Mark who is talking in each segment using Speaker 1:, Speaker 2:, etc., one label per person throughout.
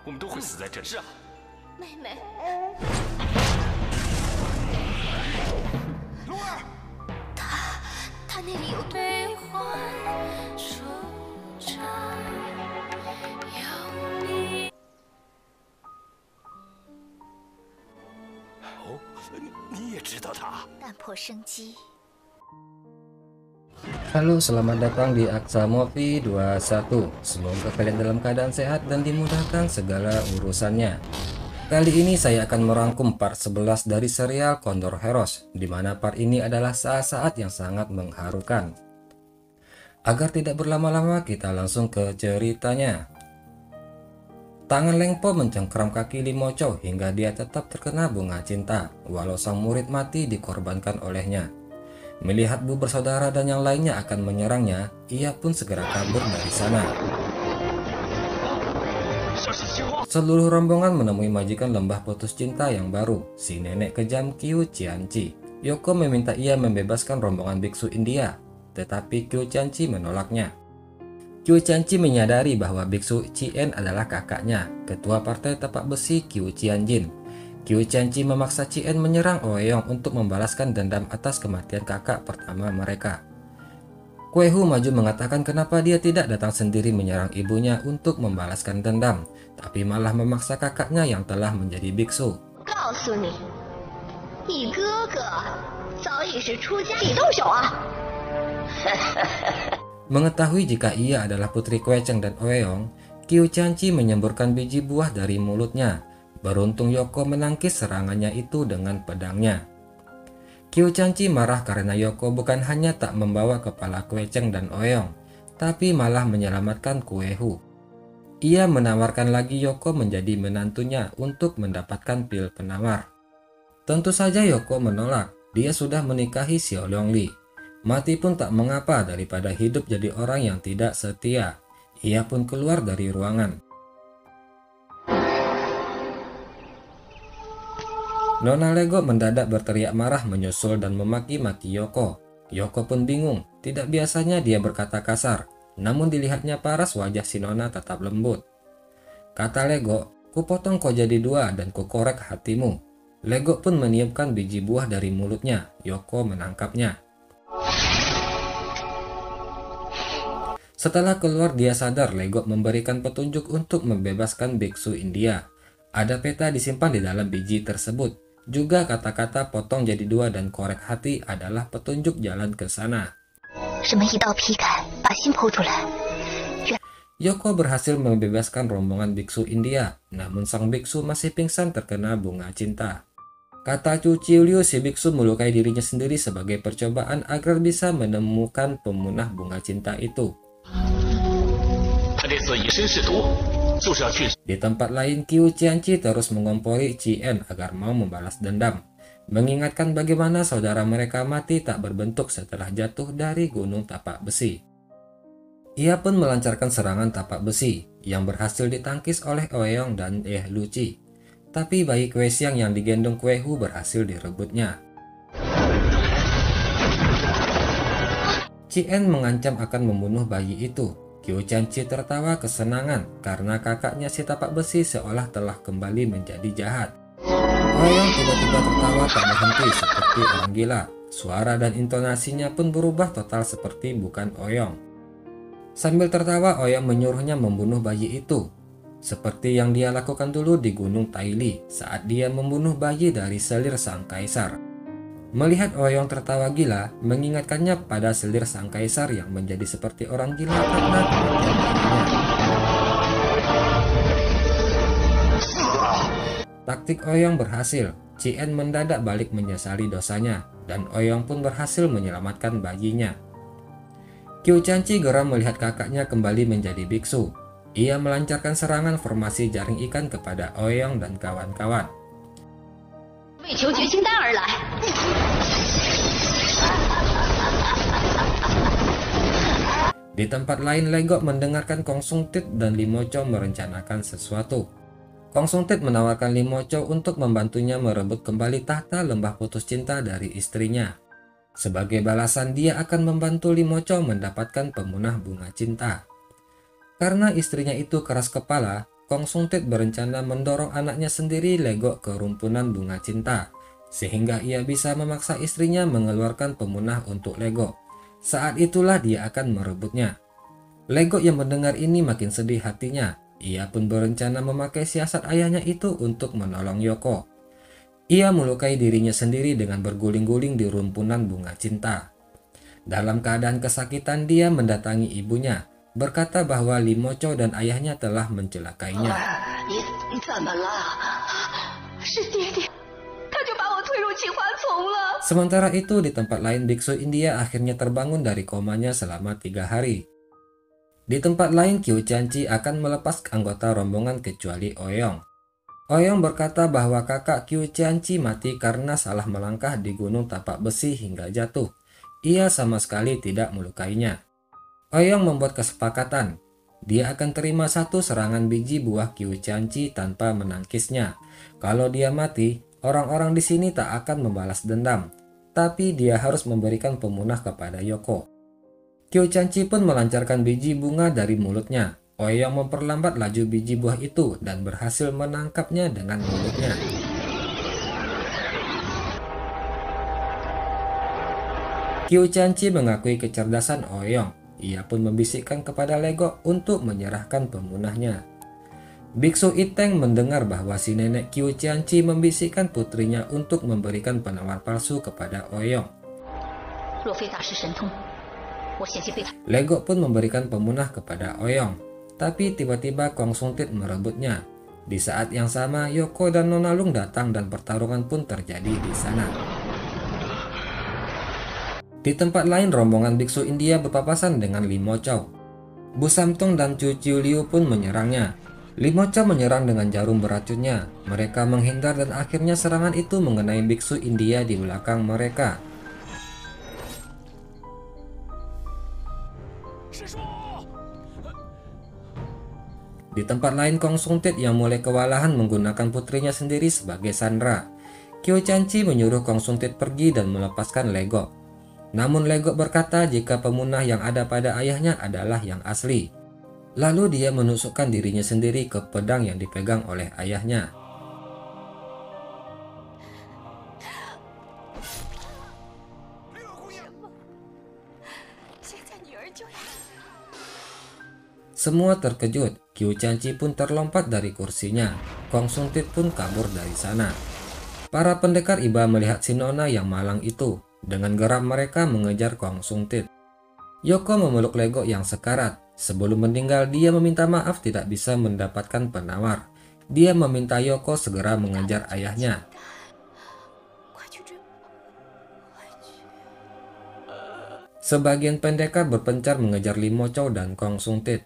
Speaker 1: 我们都会死在这里。是啊，
Speaker 2: 妹妹，
Speaker 1: 龙儿，
Speaker 2: 她那里有毒。
Speaker 1: 哦，你也知道他？
Speaker 2: 淡泊生机。
Speaker 3: Halo, selamat datang di Aksa Movie 21. Semoga kalian dalam keadaan sehat dan dimudahkan segala urusannya. Kali ini saya akan merangkum part 11 dari serial Condor Heroes, di mana part ini adalah saat-saat yang sangat mengharukan. Agar tidak berlama-lama, kita langsung ke ceritanya. Tangan Leng Po mencengkram kaki Limo Chow hingga dia tetap terkena bunga cinta, walau sang murid mati dikorbankan olehnya. Melihat Bu bersaudara dan yang lainnya akan menyerangnya, ia pun segera kabur dari sana. Seluruh rombongan menemui majikan lembah putus cinta yang baru, si nenek kejam Qiu Qianqi. Yoko meminta ia membebaskan rombongan biksu India, tetapi Qiu Qianqi menolaknya. Qiu Qianqi menyadari bahwa biksu Cien adalah kakaknya, ketua partai tapak besi Qiu Qianjin. Qiu Qianqi memaksa Cien menyerang Oeyong untuk membalaskan dendam atas kematian kakak pertama mereka. Kue Hu maju mengatakan kenapa dia tidak datang sendiri menyerang ibunya untuk membalaskan dendam, tapi malah memaksa kakaknya yang telah menjadi biksu. Mengetahui jika ia adalah putri Kue Cheng dan Oeyong, Qiu Qianqi menyemburkan biji buah dari mulutnya. Beruntung Yoko menangkis serangannya itu dengan pedangnya. Qiu Qianqi marah karena Yoko bukan hanya tak membawa kepala Kue Cheng dan Oeyong, tapi malah menyelamatkan Kue Hu. Ia menawarkan lagi Yoko menjadi menantunya untuk mendapatkan pil penawar. Tentu saja Yoko menolak, dia sudah menikahi Xiao Liongli. Mati pun tak mengapa daripada hidup jadi orang yang tidak setia. Ia pun keluar dari ruangan. Nona Lego mendadak berteriak marah menyusul dan memaki-maki Yoko. Yoko pun bingung, tidak biasanya dia berkata kasar, namun dilihatnya paras wajah si Nona tetap lembut. Kata Lego, kupotong kau jadi dua dan kukorek hatimu. Lego pun meniupkan biji buah dari mulutnya, Yoko menangkapnya. Setelah keluar dia sadar Lego memberikan petunjuk untuk membebaskan biksu India. Ada peta disimpan di dalam biji tersebut. Juga kata-kata potong jadi dua dan korek hati adalah petunjuk jalan ke sana. Yoko berhasil membebaskan rombongan biksu India, namun sang biksu masih pingsan terkena bunga cinta. Kata Chu Chiu, si biksu melukai dirinya sendiri sebagai percobaan agar bisa menemukan pemunah bunga cinta itu. Di tempat lain, Qiu Qianqi terus mengompori Cien agar mau membalas dendam, mengingatkan bagaimana saudara mereka mati tak berbentuk setelah jatuh dari gunung tapak besi. Ia pun melancarkan serangan tapak besi yang berhasil ditangkis oleh Oeyong dan Luci, tapi bayi Kue Xiang yang digendong Kue Hu berhasil direbutnya. Cien mengancam akan membunuh bayi itu. Qiu Qianqi tertawa kesenangan karena kakaknya si tapak besi seolah telah kembali menjadi jahat. Oeyong tiba-tiba tertawa tak berhenti seperti orang gila. Suara dan intonasinya pun berubah total seperti bukan Oeyong. Sambil tertawa, Oeyong menyuruhnya membunuh bayi itu, seperti yang dia lakukan dulu di Gunung Taili saat dia membunuh bayi dari selir sang kaisar. Melihat Oeyong tertawa gila, mengingatkannya pada selir sang kaisar yang menjadi seperti orang gila karena kematian bayinya. Taktik Oeyong berhasil. Cien mendadak balik menyesali dosanya, dan Oeyong pun berhasil menyelamatkan bayinya. Qiu Qianqi geram melihat kakaknya kembali menjadi biksu. Ia melancarkan serangan formasi jaring ikan kepada Oeyong dan kawan-kawan. Di tempat lain, Lego mendengarkan Kong Sung Tit dan Limo Chow merencanakan sesuatu. Kong Sung Tit menawarkan Limo Chow untuk membantunya merebut kembali tahta lembah putus cinta dari istrinya. Sebagai balasan, dia akan membantu Limo Chow mendapatkan pemunah bunga cinta. Karena istrinya itu keras kepala, Kong Sung Tit berencana mendorong anaknya sendiri Legok ke rumpunan bunga cinta, sehingga ia bisa memaksa istrinya mengeluarkan pemunah untuk Legok. Saat itulah dia akan merebutnya. Legok yang mendengar ini makin sedih hatinya. Ia pun berencana memakai siasat ayahnya itu untuk menolong Yoko. Ia melukai dirinya sendiri dengan berguling-guling di rumpunan bunga cinta. Dalam keadaan kesakitan dia mendatangi ibunya, berkata bahwa Lim Mo Chou dan ayahnya telah mencelakainya. Sementara itu di tempat lain biksu India akhirnya terbangun dari komanya selama 3 hari. Di tempat lain Qiu Qianqi akan melepas anggota rombongan kecuali Ouyang. Ouyang berkata bahwa kakak Qiu Qianqi mati karena salah melangkah di gunung tapak besi hingga jatuh. Ia sama sekali tidak melukainya. Ouyang membuat kesepakatan. Dia akan terima 1 serangan biji buah Qiu Qianqi tanpa menangkisnya. Kalau dia mati, orang-orang di sini tak akan membalas dendam. Tapi dia harus memberikan pemunah kepada Yoko. Qiu Qianqi pun melancarkan biji bunga dari mulutnya. Ouyang memperlambat laju biji buah itu dan berhasil menangkapnya dengan mulutnya. Qiu Qianqi mengakui kecerdasan Ouyang. Ia pun membisikkan kepada Legok untuk menyerahkan pemunahnya. Biksu Iteng mendengar bahwa si nenek Qiu Qianqi membisikkan putrinya untuk memberikan penawar palsu kepada Ouyang. Legok pun memberikan pemunah kepada Ouyang, tapi tiba-tiba Kong Sung Tit merebutnya. Di saat yang sama, Yoko dan Nona Lung datang dan pertarungan pun terjadi di sana. Di tempat lain, rombongan biksu India berpapasan dengan Lim Mo Chou. Bu Samtong dan Chu Chiu Liu pun menyerangnya. Lim Mo Chou menyerang dengan jarum beracunnya. Mereka menghindar dan akhirnya serangan itu mengenai biksu India di belakang mereka. Di tempat lain, Kong Sung Tit yang mulai kewalahan menggunakan putrinya sendiri sebagai sandera. Qiu Qianqi menyuruh Kong Sung Tit pergi dan melepaskan Legok. Namun Legok berkata jika pemunah yang ada pada ayahnya adalah yang asli. Lalu dia menusukkan dirinya sendiri ke pedang yang dipegang oleh ayahnya. Semua terkejut. Qiu Qianqi pun terlompat dari kursinya. Kong Sung Tit pun kabur dari sana. Para pendekar iba melihat si nona yang malang itu. Dengan geram mereka mengejar Kong Sung Tit. Yoko memeluk Legok yang sekarat. Sebelum meninggal, dia meminta maaf tidak bisa mendapatkan penawar. Dia meminta Yoko segera mengejar ayahnya. Sebagian pendekar berpencar mengejar Lim Mo Chou dan Kong Sung Tit.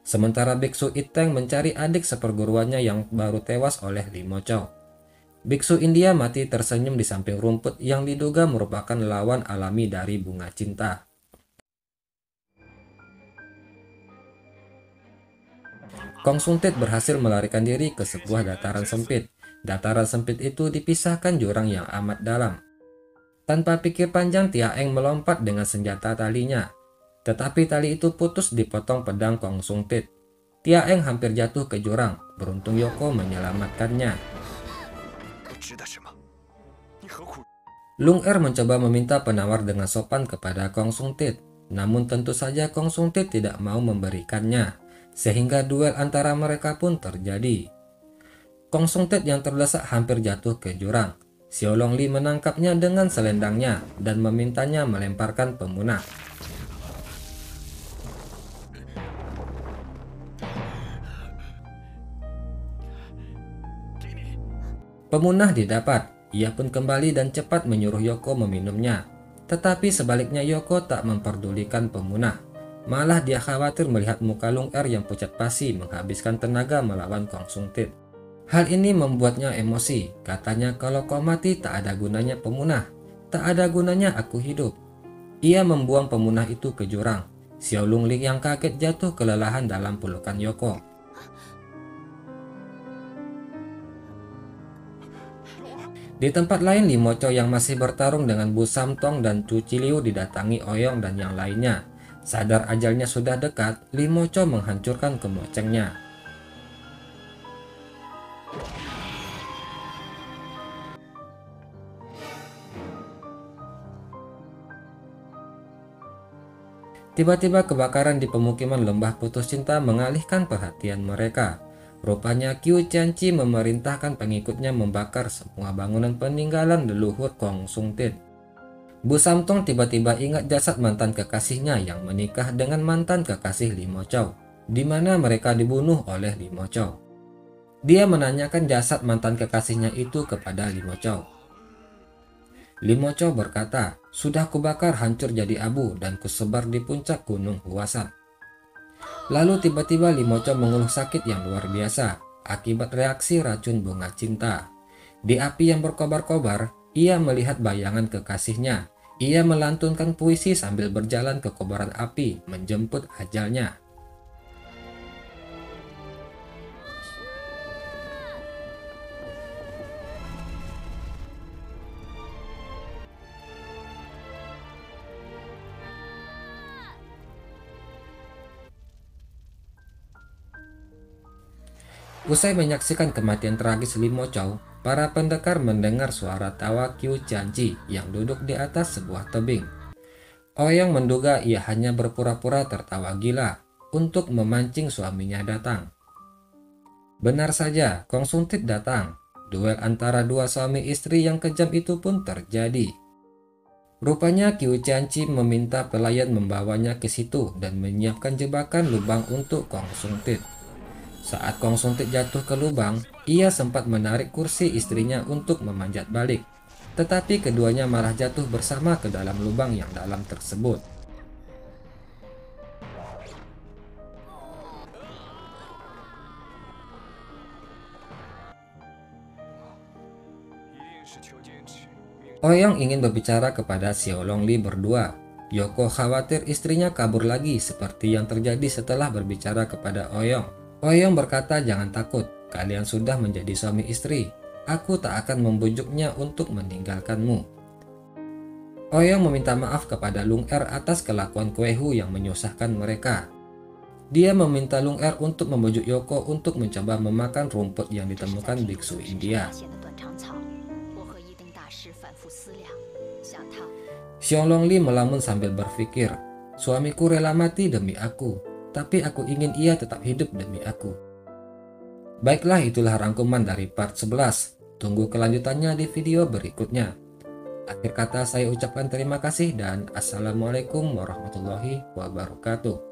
Speaker 3: Sementara Biksu Iteng mencari adik seperguruannya yang baru tewas oleh Lim Mo Chou. Biksu India mati tersenyum di samping rumput yang diduga merupakan lawan alami dari bunga cinta. Kong Sung Tit berhasil melarikan diri ke sebuah dataran sempit. Dataran sempit itu dipisahkan jurang yang amat dalam. Tanpa pikir panjang, Tia Eng melompat dengan senjata talinya. Tetapi tali itu putus dipotong pedang Kong Sung Tit. Tia Eng hampir jatuh ke jurang. Beruntung Yoko menyelamatkannya. Lung Er mencoba meminta penawar dengan sopan kepada Kong Sung Tit. Namun tentu saja Kong Sung Tit tidak mau memberikannya. Sehingga duel antara mereka pun terjadi. Kong Sung Tit yang terdesak hampir jatuh ke jurang. Xiao Long Li menangkapnya dengan selendangnya dan memintanya melemparkan pemunah. Pemunah didapat, ia pun kembali dan cepat menyuruh Yoko meminumnya. Tetapi sebaliknya Yoko tak memperdulikan pemunah. Malah dia khawatir melihat muka Lung Er yang pucat pasi menghabiskan tenaga melawan Kong Sung Tit. Hal ini membuatnya emosi. Katanya kalau kau mati tak ada gunanya pemunah. Tak ada gunanya aku hidup. Ia membuang pemunah itu ke jurang. Xiao Long Li yang kaget jatuh kelelahan dalam pelukan Yoko. Di tempat lain, Lim Mo Chou yang masih bertarung dengan Bu Samtong dan Chu Chi Liu didatangi Ouyang dan yang lainnya. Sadar ajalnya sudah dekat, Lim Mo Chou menghancurkan kemocengnya. Tiba-tiba kebakaran di pemukiman lembah putus cinta mengalihkan perhatian mereka. Rupanya Qiu Qianqi memerintahkan pengikutnya membakar semua bangunan peninggalan leluhur Kong Sung Tit. Bu Samtong tiba-tiba ingat jasad mantan kekasihnya yang menikah dengan mantan kekasih Li Mo Chao, di mana mereka dibunuh oleh Li Mo Chao. Dia menanyakan jasad mantan kekasihnya itu kepada Li Mo Chao. Li Mo Chao berkata, "Sudah kubakar hancur jadi abu dan kusebar di puncak gunung Huasan." Lalu tiba-tiba Li Mo Chao mengeluh sakit yang luar biasa akibat reaksi racun bunga cinta. Di api yang berkobar-kobar, ia melihat bayangan kekasihnya. Ia melantunkan puisi sambil berjalan ke kobaran api menjemput ajalnya. Usai menyaksikan kematian tragis Li Mo Chao, para pendekar mendengar suara tawa Qiu Qianqi yang duduk di atas sebuah tebing. Ouyang menduga ia hanya berpura-pura tertawa gila untuk memancing suaminya datang. Benar saja, Kong Sung Tit datang. Duel antara dua suami istri yang kejam itu pun terjadi. Rupanya Qiu Qianqi meminta pelayan membawanya ke situ dan menyiapkan jebakan lubang untuk Kong Sung Tit. Saat Kong Sung Tit jatuh ke lubang, ia sempat menarik kursi istrinya untuk memanjat balik. Tetapi keduanya malah jatuh bersama ke dalam lubang yang dalam tersebut. Ouyang ingin berbicara kepada Xiaolong Li berdua. Yoko khawatir istrinya kabur lagi seperti yang terjadi setelah berbicara kepada Ouyang. Ouyang berkata, "Jangan takut, kalian sudah menjadi suami istri. Aku tak akan membujuknya untuk meninggalkanmu." Ouyang meminta maaf kepada Lung Er atas kelakuan Kue Hu yang menyusahkan mereka. Dia meminta Lung Er untuk membujuk Yoko untuk mencoba memakan rumput yang ditemukan biksu India. Xiaolong Li melamun sambil berpikir, "Suamiku rela mati demi aku. Tapi aku ingin ia tetap hidup demi aku." Baiklah, itulah rangkuman dari part 11. Tunggu kelanjutannya di video berikutnya. Akhir kata saya ucapkan terima kasih dan Assalamualaikum warahmatullahi wabarakatuh.